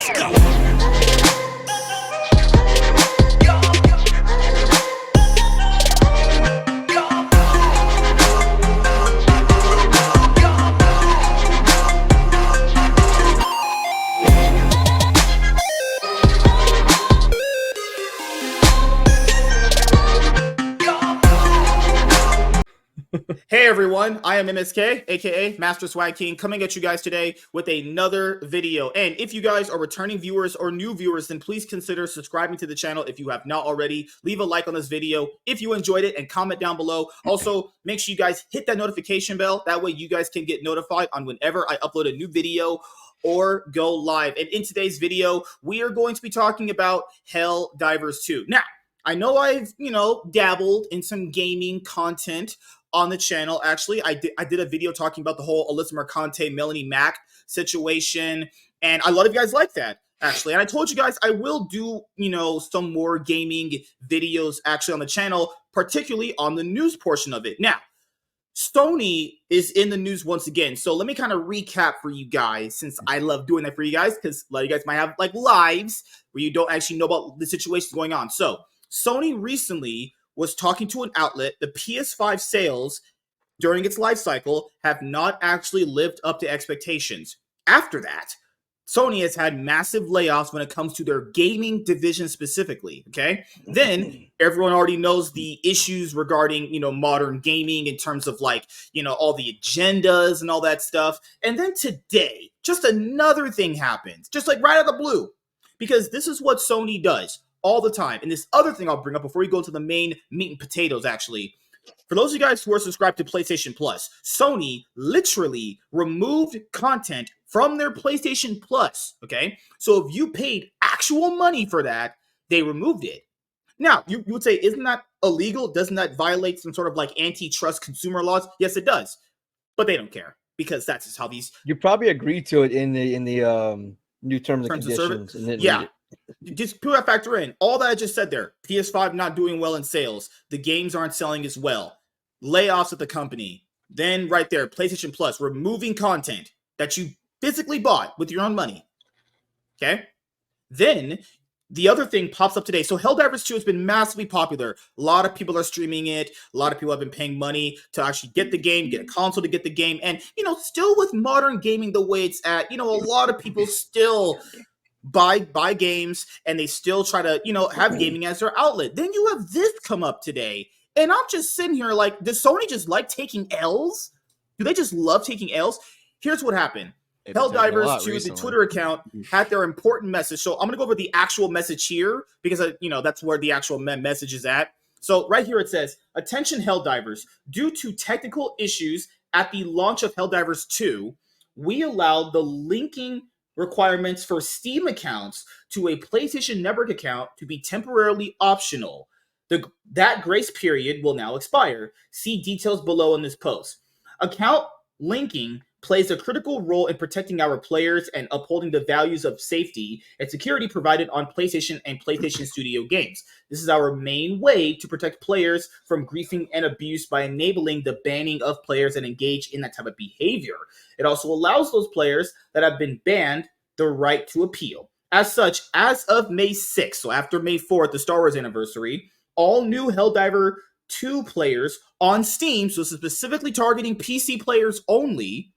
Let's go. Hey everyone, I am MSK, aka Master Swag King, coming at you guys today with another video. And if you guys are returning viewers or new viewers, then please consider subscribing to the channel if you have not already. Leave a like on this video if you enjoyed it and comment down below. Also, make sure you guys hit that notification bell. That way you guys can get notified on whenever I upload a new video or go live. And in today's video, we are going to be talking about Helldivers 2. Now, I know I've, dabbled in some gaming content on the channel. Actually, I did a video talking about the whole Alyssa Mercante, Melanie Mac situation, and a lot of you guys like that, actually. And I told you guys I will do, some more gaming videos actually on the channel, particularly on the news portion of it. Now, Sony is in the news once again, so let me kind of recap for you guys, since I love doing that for you guys, because a lot of you guys might have, lives where you don't actually know about the situation going on. So, Sony recently was talking to an outlet. The PS5 sales during its life cycle have not actually lived up to expectations. After that, Sony has had massive layoffs when it comes to their gaming division specifically, okay? Then everyone already knows the issues regarding, modern gaming in terms of all the agendas and all that stuff. And then today, just another thing happened, just right out of the blue, because this is what Sony does all the time. And this other thing I'll bring up before we go into the main meat and potatoes, actually. For those of you guys who are subscribed to PlayStation Plus, Sony literally removed content from their PlayStation Plus, okay? So if you paid actual money for that, they removed it. Now, you would say, isn't that illegal? Doesn't that violate some sort of antitrust consumer laws? Yes, it does. But they don't care, because that's just how these... You probably agreed to it in the new terms and conditions. And yeah. Just put that factor in. All that I just said there. PS5 not doing well in sales. The games aren't selling as well. Layoffs at the company. Then right there, PlayStation Plus, removing content that you physically bought with your own money. Okay? Then the other thing pops up today. So Helldivers 2 has been massively popular. A lot of people are streaming it. A lot of people have been paying money to actually get the game, get a console to get the game. And, still with modern gaming the way it's at, a lot of people still buy games, and they still try to, have gaming as their outlet. Then you have this come up today, and I'm just sitting here does Sony just like taking L's? Do they just love taking L's? Here's what happened. Helldivers 2, the Twitter account, had their important message. So I'm going to go over the actual message here, because, that's where the actual message is at. So right here it says, "Attention Helldivers, due to technical issues at the launch of Helldivers 2, we allowed the linking requirements for Steam accounts to a PlayStation Network account to be temporarily optional. That grace period will now expire. See details below in this post. Account linking plays a critical role in protecting our players and upholding the values of safety and security provided on PlayStation and PlayStation Studio games. This is our main way to protect players from griefing and abuse by enabling the banning of players that engage in that type of behavior. It also allows those players that have been banned the right to appeal. As such, as of May 6th, so after May 4th, the Star Wars anniversary, all new Helldiver 2 players on Steam, so specifically targeting PC players only,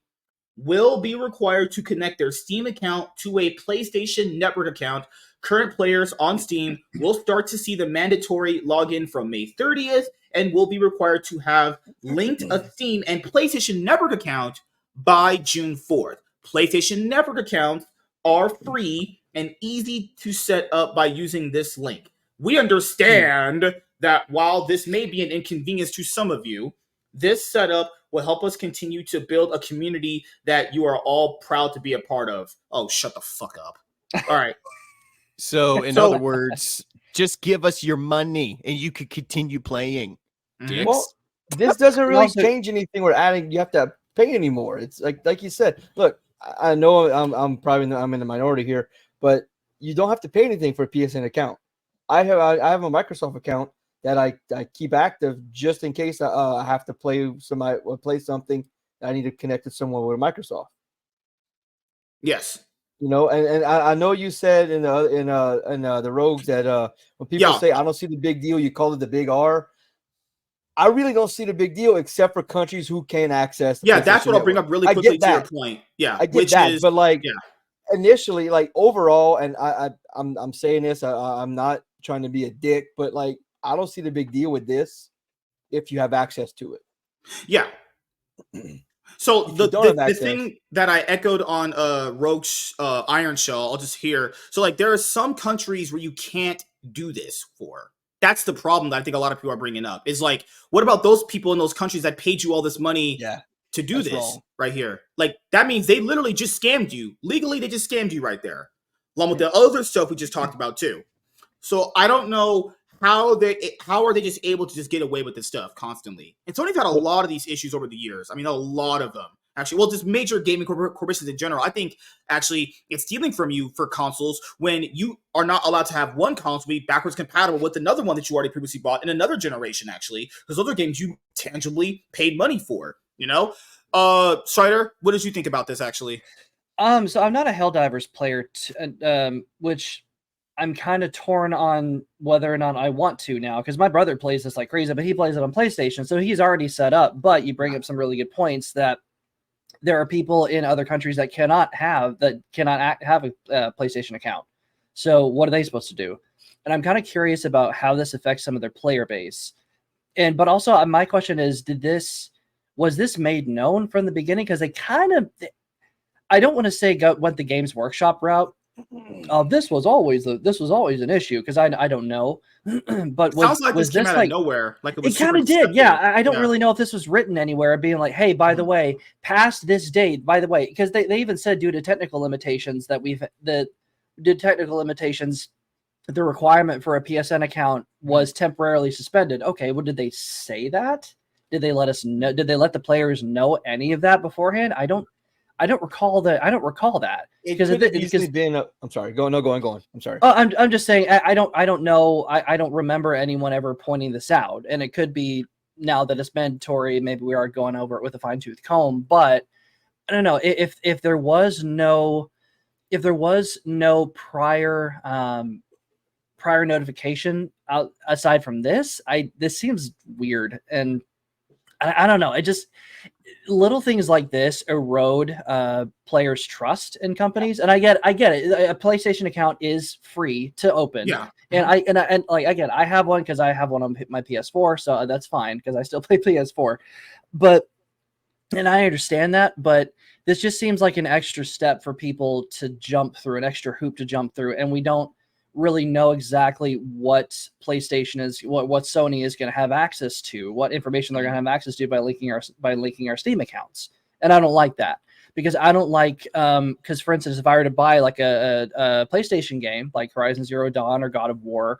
will be required to connect their Steam account to a PlayStation Network account. Current players on Steam will start to see the mandatory login from May 30th and will be required to have linked a Steam and PlayStation Network account by June 4th. PlayStation Network accounts are free and easy to set up by using this link. We understand that while this may be an inconvenience to some of you, this setup will help us continue to build a community that you are all proud to be a part of. Oh, shut the fuck up. All right. So, in other words, just give us your money and you could continue playing. Dicks. Well, this doesn't really change anything. We're adding, you have to pay anymore. It's like you said, look, I know I'm in the minority here, but you don't have to pay anything for a PSN account. I have a Microsoft account that I keep active just in case I have to play something. I need to connect to someone with Microsoft. Yes. You know, and I know you said in the Rogues that when people say I don't see the big deal, you call it the big R. I really don't see the big deal except for countries who can't access the PlayStation that's what I'll bring Network. up really I quickly get to your that. point. Yeah, I get which that, is but like initially, like overall, and I'm saying this, I'm not trying to be a dick, but like I don't see the big deal with this if you have access to it. Yeah. So the thing that I echoed on Rogue Iron Shell, I'll just hear. So like there are some countries where you can't do this for. That's the problem that I think a lot of people are bringing up. Is like, what about those people in those countries that paid you all this money to do this wrong. Right here? Like that means they literally just scammed you. Legally, they just scammed you right there. Along with the other stuff we just talked about too. So I don't know how are they just able to just get away with this stuff constantly? And Sony's had a lot of these issues over the years. I mean, a lot of them actually. Well, just major gaming corporations in general. I think actually it's stealing from you for consoles when you are not allowed to have one console be backwards compatible with another one that you already previously bought in another generation. Actually, because those are games you tangibly paid money for. You know, Strider, what did you think about this actually? So I'm not a Helldivers player, which I'm kind of torn on whether or not I want to now, because my brother plays this like crazy, but he plays it on PlayStation, so he's already set up. But you bring up some really good points that there are people in other countries that cannot have a PlayStation account. So what are they supposed to do? And I'm kind of curious about how this affects some of their player base. But also my question is, was this made known from the beginning? Because they kind of, I don't want to say went the Games Workshop route. This was always an issue because I don't know, but sounds like was this came out of like nowhere? Like it kind of did, yeah. I don't really know if this was written anywhere, being like, hey, by the way, past this date, by the way, because they even said due to technical limitations the requirement for a PSN account was temporarily suspended. Okay, well, did they say that? Did they let us know? Did they let the players know any of that beforehand? I don't recall that. Because it been. I'm sorry. Go on. I'm sorry. I'm just saying. I don't know. I don't remember anyone ever pointing this out, and it could be now that it's mandatory. Maybe we are going over it with a fine tooth comb, but I don't know if there was no prior notification aside from this. This seems weird, and I don't know. It just little things like this erode players' trust in companies, and I get it. A PlayStation account is free to open, and I have one because I have one on my PS4, so that's fine because I still play PS4. And I understand that, but this just seems like an extra step for people to jump through, an extra hoop to jump through, and we don't really know exactly what PlayStation is, what Sony is going to have access to, what information they're going to have access to by linking our Steam accounts. And I don't like that because I don't like because for instance, if I were to buy like a PlayStation game like Horizon Zero Dawn or God of War,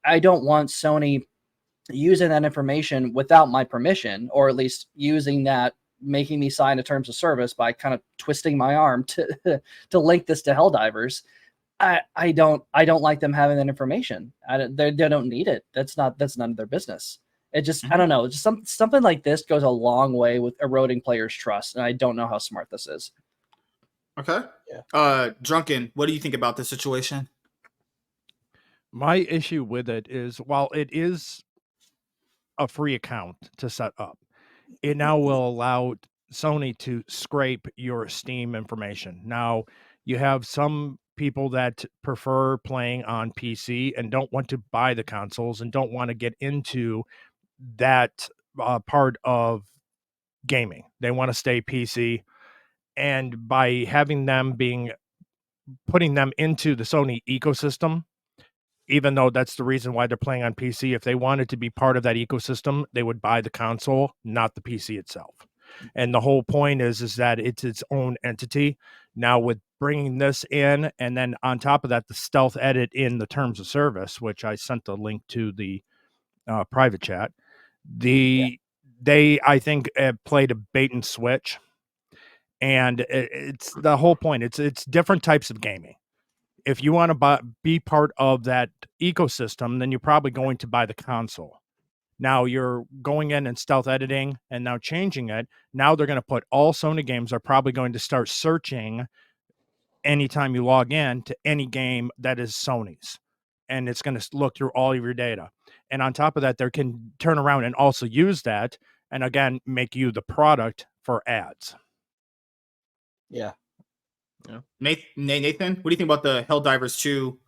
I don't want Sony using that information without my permission, or at least using that, making me sign a terms of service by kind of twisting my arm to to link this to Helldivers. I don't like them having that information. They don't need it. That's none of their business. It just I don't know. Just something like this goes a long way with eroding players' trust, and I don't know how smart this is. Okay. Yeah. Drunken, what do you think about this situation? My issue with it is, while it is a free account to set up, it now will allow Sony to scrape your Steam information. Now, you have some people that prefer playing on PC and don't want to buy the consoles and don't want to get into that part of gaming. They want to stay PC. And by having them putting them into the Sony ecosystem, even though that's the reason why they're playing on PC, if they wanted to be part of that ecosystem, they would buy the console, not the PC itself. And the whole point is that it's its own entity. Now with bringing this in, and then on top of that, the stealth edit in the terms of service, which I sent the link to the private chat, they, I think, played a bait and switch. And it's the whole point. It's different types of gaming. If you want to be part of that ecosystem, then you're probably going to buy the console. Now you're going in and stealth editing and now changing it. Now they're going to put all Sony games are probably going to start searching anytime you log in to any game that is Sony's, and it's going to look through all of your data. And on top of that, they can turn around and also use that and again make you the product for ads. Yeah. Nathan, what do you think about the Helldivers 2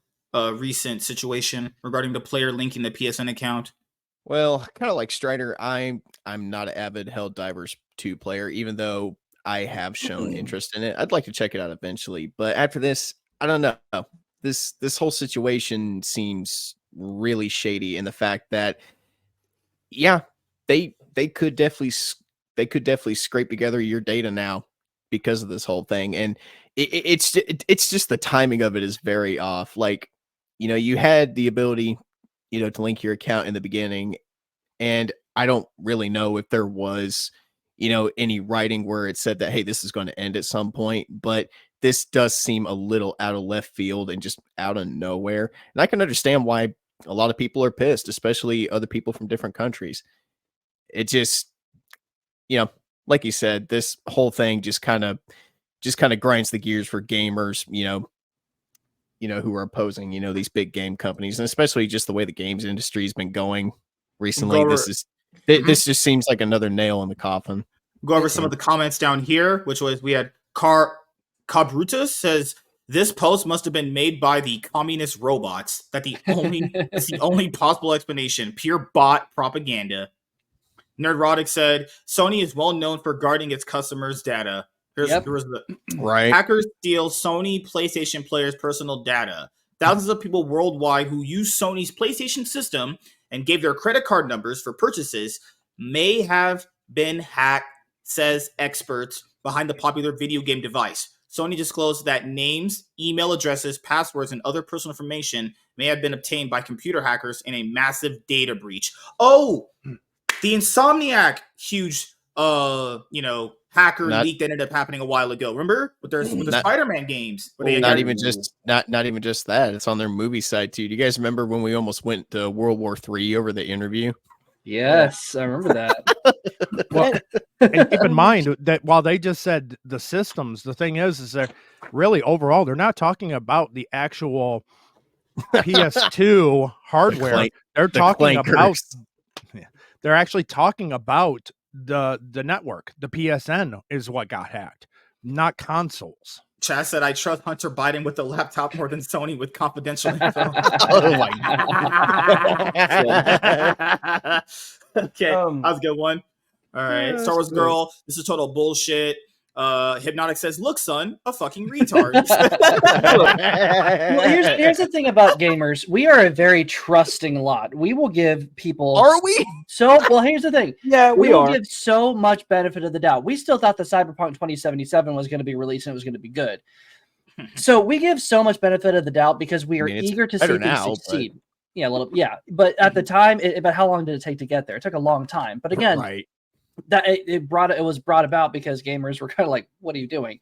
recent situation regarding the player linking the PSN account? Well, kind of like Strider, I'm not an avid Helldivers 2 player, even though I have shown interest in it. I'd like to check it out eventually, but after this, I don't know. This whole situation seems really shady in the fact that, yeah, they could definitely scrape together your data now because of this whole thing, and it's just the timing of it is very off. Like, you had the ability, to link your account in the beginning, and I don't really know if there was, any writing where it said that, hey, this is going to end at some point, but this does seem a little out of left field and just out of nowhere. And I can understand why a lot of people are pissed, especially other people from different countries. It just, like you said, this whole thing just kind of grinds the gears for gamers, who are opposing, these big game companies, and especially just the way the games industry has been going recently. This just seems like another nail in the coffin. Go over some of the comments down here, which was we had Cabrutus says this post must have been made by the communist robots. That's the only possible explanation. Pure bot propaganda. Nerdrotic said Sony is well known for guarding its customers' data. Right. Hackers steal Sony PlayStation players' personal data. Thousands of people worldwide who use Sony's PlayStation system and gave their credit card numbers for purchases may have been hacked, says experts behind the popular video game device. Sony disclosed that names, email addresses, passwords, and other personal information may have been obtained by computer hackers in a massive data breach. Oh, the Insomniac huge, hacker leak that ended up happening a while ago. Remember with the Spider-Man games? Not even just that. It's on their movie side too. Do you guys remember when we almost went to World War III over the interview? Yes, I remember that. Well, and keep in mind that while they just said the systems, the thing is that really overall they're not talking about the actual PS2 hardware. They're talking about. They're actually talking about the network. The PSN is what got hacked, not consoles. Chad said, I trust Hunter Biden with the laptop more than Sony with confidential info. Oh my God. Okay, that was a good one. All right, Star Wars Girl, this is total bullshit. Hypnotic says, look, son, a fucking retard. Well, here's the thing about gamers. We are a very trusting lot. We will give people... Are we? Here's the thing. Yeah, we will give so much benefit of the doubt. We still thought the Cyberpunk 2077 was going to be released and it was going to be good. So we give so much benefit of the doubt because we are eager to see things succeed. But... But at the time, but how long did it take to get there? It took a long time. But again... Right. That it was brought about because gamers were kind of like, what are you doing?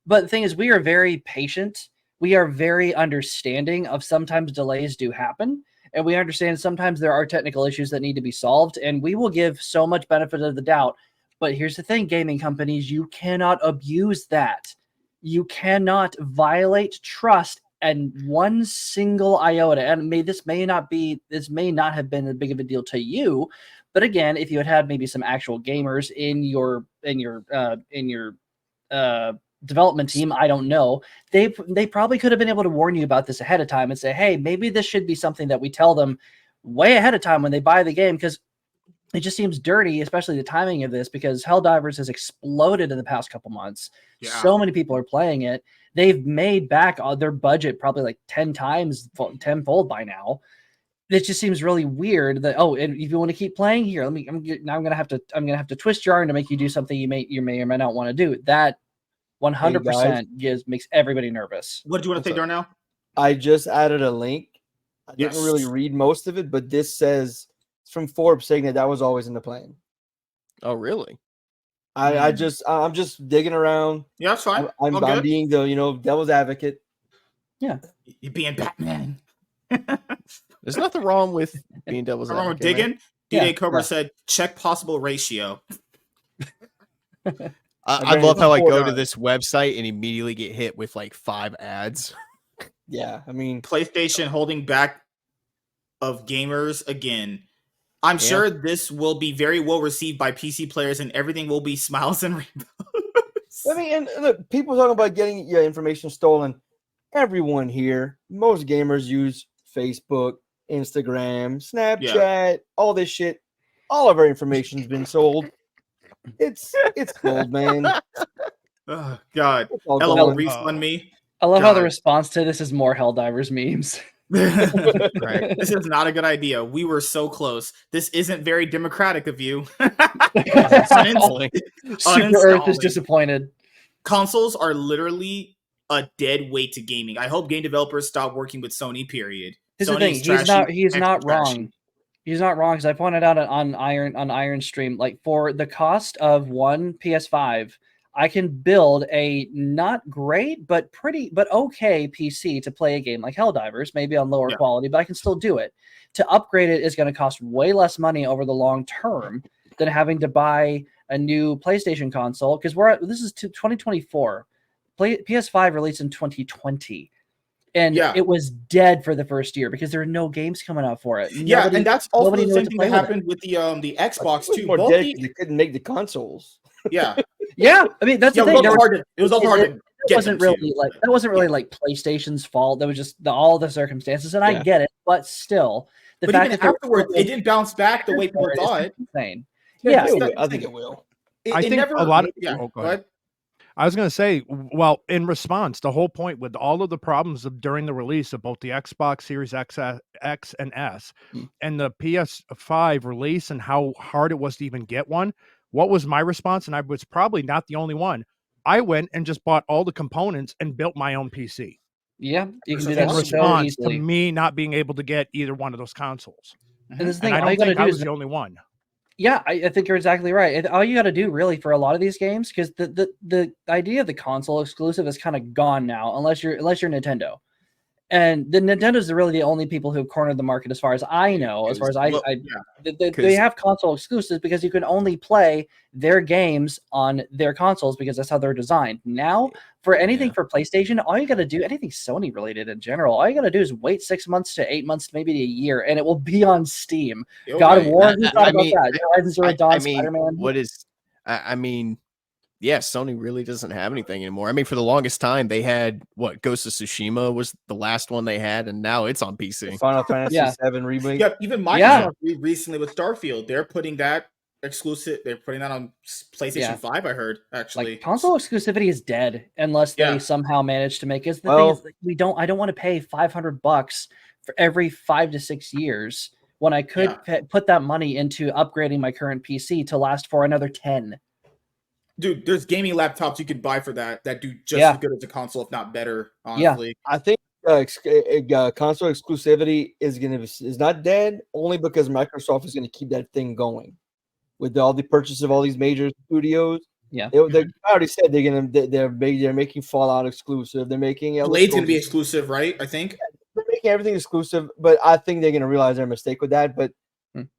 But the thing is, we are very patient. We are very understanding of sometimes delays do happen. And we understand sometimes there are technical issues that need to be solved. And we will give so much benefit of the doubt. But here's the thing, gaming companies, you cannot abuse that. You cannot violate trust and one single iota. And this may not have been as big of a deal to you. But again, if you had maybe some actual gamers in your development team, I don't know, they probably could have been able to warn you about this ahead of time and say, hey, maybe this should be something that we tell them way ahead of time when they buy the game, because it just seems dirty, especially the timing of this, because Helldivers has exploded in the past couple months. Yeah. So many people are playing it. They've made back their budget probably like 10-fold by now. It just seems really weird that, and if you want to keep playing here, I'm gonna have to twist your arm to make you do something you may or may not want to do. That 100% makes everybody nervous. What do you want to say, Darnell? I just added a link. I didn't really read most of it, but this says it's from Forbes saying that was always in the plan. Oh, really? I'm just digging around. Yeah, that's fine. I'm being the devil's advocate. Yeah, you're being Batman. There's nothing wrong with being devil's advocate. Wrong with digging. D-Day Cobra said, check possible ratio. I love how I go to this website and immediately get hit with like 5 ads. Yeah, I mean, PlayStation holding back of gamers again. I'm sure this will be very well received by PC players, and everything will be smiles and rainbows. I mean, and look, people talking about getting your information stolen. Everyone here, most gamers use Facebook, Instagram, Snapchat, all this shit. All of our information's been sold. It's gold, man. Oh God, It's all LOL gone. refund me. I love how the God. response to this is more Helldivers memes. Right. This is not a good idea. We were so close. This isn't very democratic of you. Super Earth is Uninstalling. disappointed. Consoles are literally a dead weight to gaming. I hope game developers stop working with Sony. Period. Here's the Sony thing: is trashy, he's not Xbox wrong. trashy. He's not wrong, because I pointed out on Iron Stream, like for the cost of one PS5, I can build a not great but okay PC to play a game like Helldivers, maybe on lower quality, but I can still do it. To upgrade it is going to cost way less money over the long term than having to buy a new PlayStation console, because this is 2024. PS5 released in 2020. And it was dead for the first year because there are no games coming out for it. Yeah, and that's also the same thing that with happened with the Xbox too. More dead 'cause they couldn't make the consoles. Yeah, yeah. I mean, that's the thing. It was also hard to it wasn't really like PlayStation's fault. That was just all the circumstances, and I get it, but still, but even afterwards, it didn't bounce back the way people thought. Insane. Yeah, I think it will. I think a lot of go ahead. I was going to say, well, in response, the whole point with all of the problems during the release of both the Xbox Series X and S and the PS5 release and how hard it was to even get one, what was my response? And I was probably not the only one. I went and just bought all the components and built my own PC. Yeah, you can do that in response to me not being able to get either one of those consoles. And this thing, I don't think I was the only one. Yeah, I think you're exactly right. All you got to do really for a lot of these games, because the idea of the console exclusive is kind of gone now, unless you're Nintendo, and the Nintendo's really the only people who've cornered the market, as far as I know. As far as they have console exclusives because you can only play their games on their consoles because that's how they're designed. Now, for anything for PlayStation, all you got to do, anything Sony related in general, all you got to do is wait 6 months to 8 months, maybe to a year, and it will be on Steam. God of War, who thought about that? Horizon Zero Dawn, Spider-Man. Sony really doesn't have anything anymore. I mean, for the longest time, they had Ghost of Tsushima was the last one they had, and now it's on PC. Final Fantasy VII remake. Yeah, even Microsoft recently with Starfield, they're putting that exclusive. They're putting that on PlayStation 5. I heard actually. Like, console exclusivity is dead unless they somehow manage to make it. The thing is, I don't want to pay $500 for every 5 to 6 years when I could put that money into upgrading my current PC to last for another 10. Dude, there's gaming laptops you could buy for that do just as good as a console, if not better. Honestly, I think console exclusivity is not dead, only because Microsoft is going to keep that thing going with all the purchase of all these major studios. Yeah, I already said they're making Fallout exclusive. They're making Blade's going to be exclusive, right? I think they're making everything exclusive, but I think they're going to realize their mistake with that. But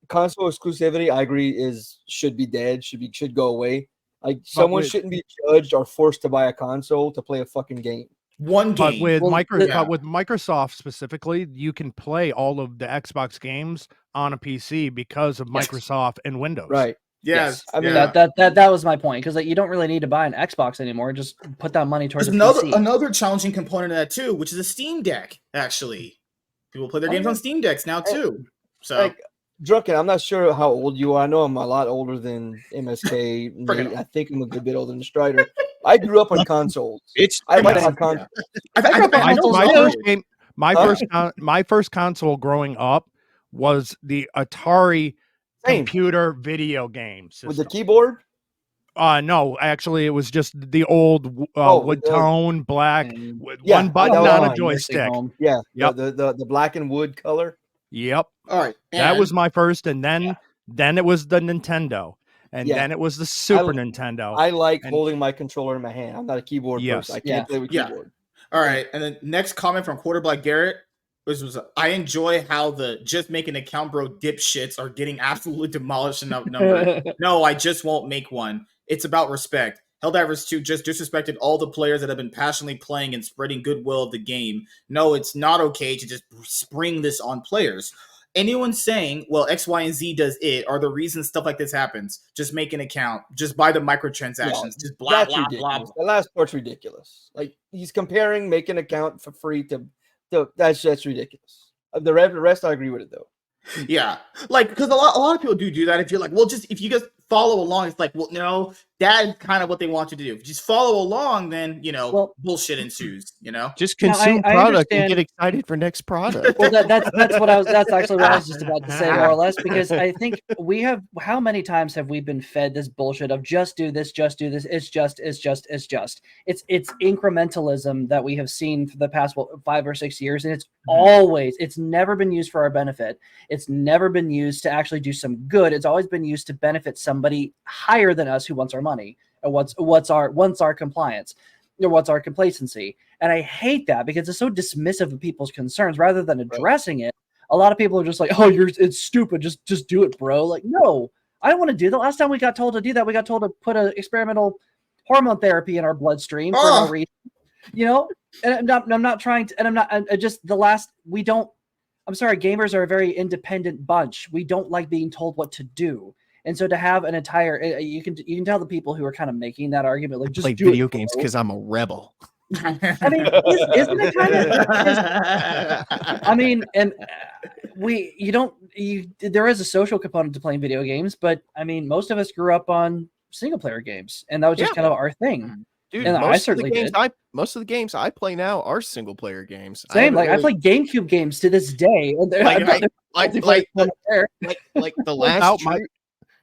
console exclusivity, I agree, should be dead. Should go away. Like, someone shouldn't be judged or forced to buy a console to play a fucking game. One game. But with Microsoft specifically, you can play all of the Xbox games on a PC because of Microsoft and Windows. Right. Yes. I mean that was my point, because you don't really need to buy an Xbox anymore. Just put that money towards another challenging component of that too, which is a Steam Deck. Actually, people play their games on Steam Decks now too. So. Drunken, I'm not sure how old you are. I know I'm a lot older than MSK. Nate, I think I'm a good bit older than Strider. I grew up on consoles. I might have consoles. My first console growing up was the Atari computer video game system. With the keyboard? No, actually, it was just the old wood tone, black, with one button on a joystick. Yeah, the black and wood color. Yep. All right. That was my first, and then it was the Nintendo, and then it was the Super Nintendo. I like holding my controller in my hand. I'm not a keyboard person. I can't play with keyboard. All right. And the next comment from Quarter Black Garrett was I enjoy how the just make an account bro dipshits are getting absolutely demolished in that number. No, I just won't make one. It's about respect. Helldivers 2 just disrespected all the players that have been passionately playing and spreading goodwill of the game. No, it's not okay to just spring this on players. Anyone saying, well, X, Y, and Z does it are the reasons stuff like this happens. Just make an account. Just buy the microtransactions. Just blah, blah, blah, blah. The last part's ridiculous. Like, he's comparing make an account for free to that's ridiculous. The rest, I agree with it, though. Yeah, like, because a lot of people do that. If you're like, well, just if you just follow along, it's like, well, no, that's kind of what they want you to do. If you just follow along, then bullshit ensues. Just consume product and get excited for next product. Well, that's what I was. That's actually what I was just about to say, more or less, because I think we have. How many times have we been fed this bullshit of just do this, just do this? It's just. It's incrementalism that we have seen for the past 5 or 6 years, and it's never been used for our benefit. It's never been used to actually do some good. It's always been used to benefit somebody higher than us who wants our money and wants our compliance or what's our complacency. And I hate that because it's so dismissive of people's concerns rather than addressing it. A lot of people are just like, "Oh, it's stupid. Just do it, bro." Like, no, I don't want to do that. Last time we got told to do that, we got told to put an experimental hormone therapy in our bloodstream for no reason. And I'm not trying to. And I'm not. Just the last. We don't. I'm sorry, gamers are a very independent bunch. We don't like being told what to do. And so to have an entire, you can tell the people who are kind of making that argument, like, just play do video it, games because I'm a rebel. I mean, isn't it kind of? I mean, and there is a social component to playing video games, but I mean, most of us grew up on single player games, and that was just kind of our thing. Dude, and I certainly did. Most of the games I play now are single player games. Same, I play GameCube games to this day.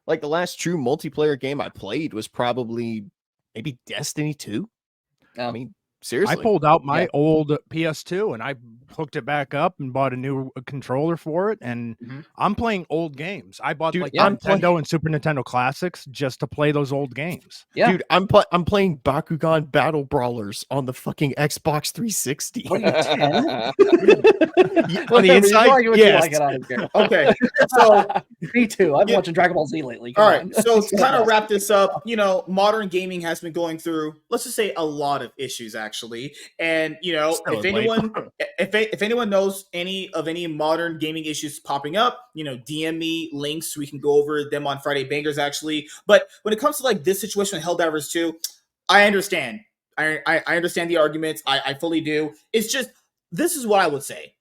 Like the last true multiplayer game I played was probably maybe Destiny 2. I mean, seriously. I pulled out my old PS2 and I hooked it back up and bought a new controller for it. And I'm playing old games. I bought Nintendo and Super Nintendo Classics just to play those old games. Yeah. Dude, I'm playing Bakugan Battle Brawlers on the fucking Xbox 360. What are you, 10? On the inside, yes. Okay, so me too. I've been watching Dragon Ball Z lately. All right, so to kind of wrap this up, modern gaming has been going through, let's just say, a lot of issues actually, and if anyone knows any modern gaming issues popping up, DM me links. We can go over them on Friday Bangers actually. But when it comes to like this situation with Helldivers 2, I understand. I understand the arguments. I fully do. It's just, this is what I would say.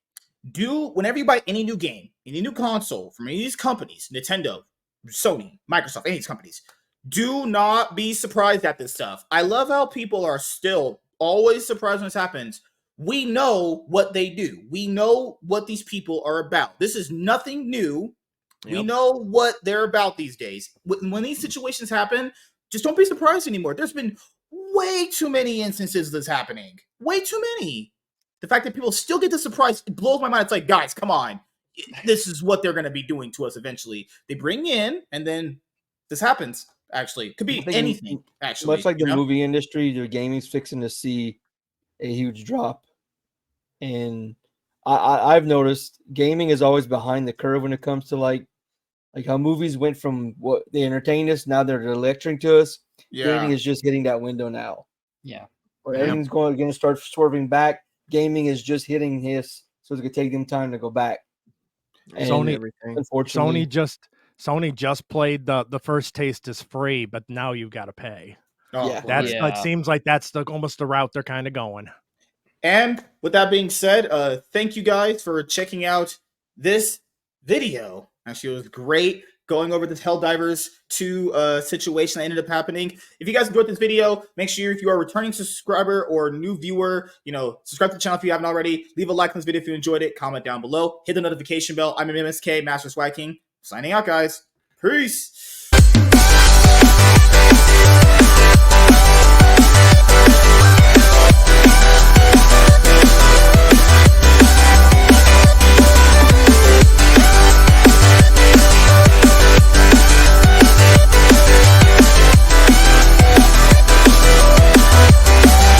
Whenever you buy any new game, any new console from any of these companies, Nintendo, Sony, Microsoft, any of these companies, do not be surprised at this stuff. I love how people are still always surprised when this happens. We know what they do. We know what these people are about. This is nothing new. Yep. We know what they're about these days. When these situations happen, just don't be surprised anymore. There's been way too many instances of this happening. Way too many. The fact that people still get this surprise, it blows my mind. It's like, guys, come on. This is what they're going to be doing to us eventually. They bring in, and then this happens, actually. Could be anything, actually. Much like the movie industry, the gaming's fixing to see a huge drop. And I've noticed gaming is always behind the curve when it comes to like how movies went from what they entertained us, now they're lecturing to us. Yeah. Gaming is just hitting that window now. Yeah. Where everything's going to start swerving back. Gaming is just hitting his, so it's going to take them time to go back. And Sony just played the first taste is free, but now you've got to pay. It seems like that's almost the route they're kind of going. And with that being said, thank you guys for checking out this video. Actually, it was great going over this Helldivers 2 situation that ended up happening. If you guys enjoyed this video, make sure if you are a returning subscriber or new viewer, subscribe to the channel if you haven't already. Leave a like on this video if you enjoyed it. Comment down below. Hit the notification bell. I'm MSK, Master Swag King. Signing out, guys. Peace.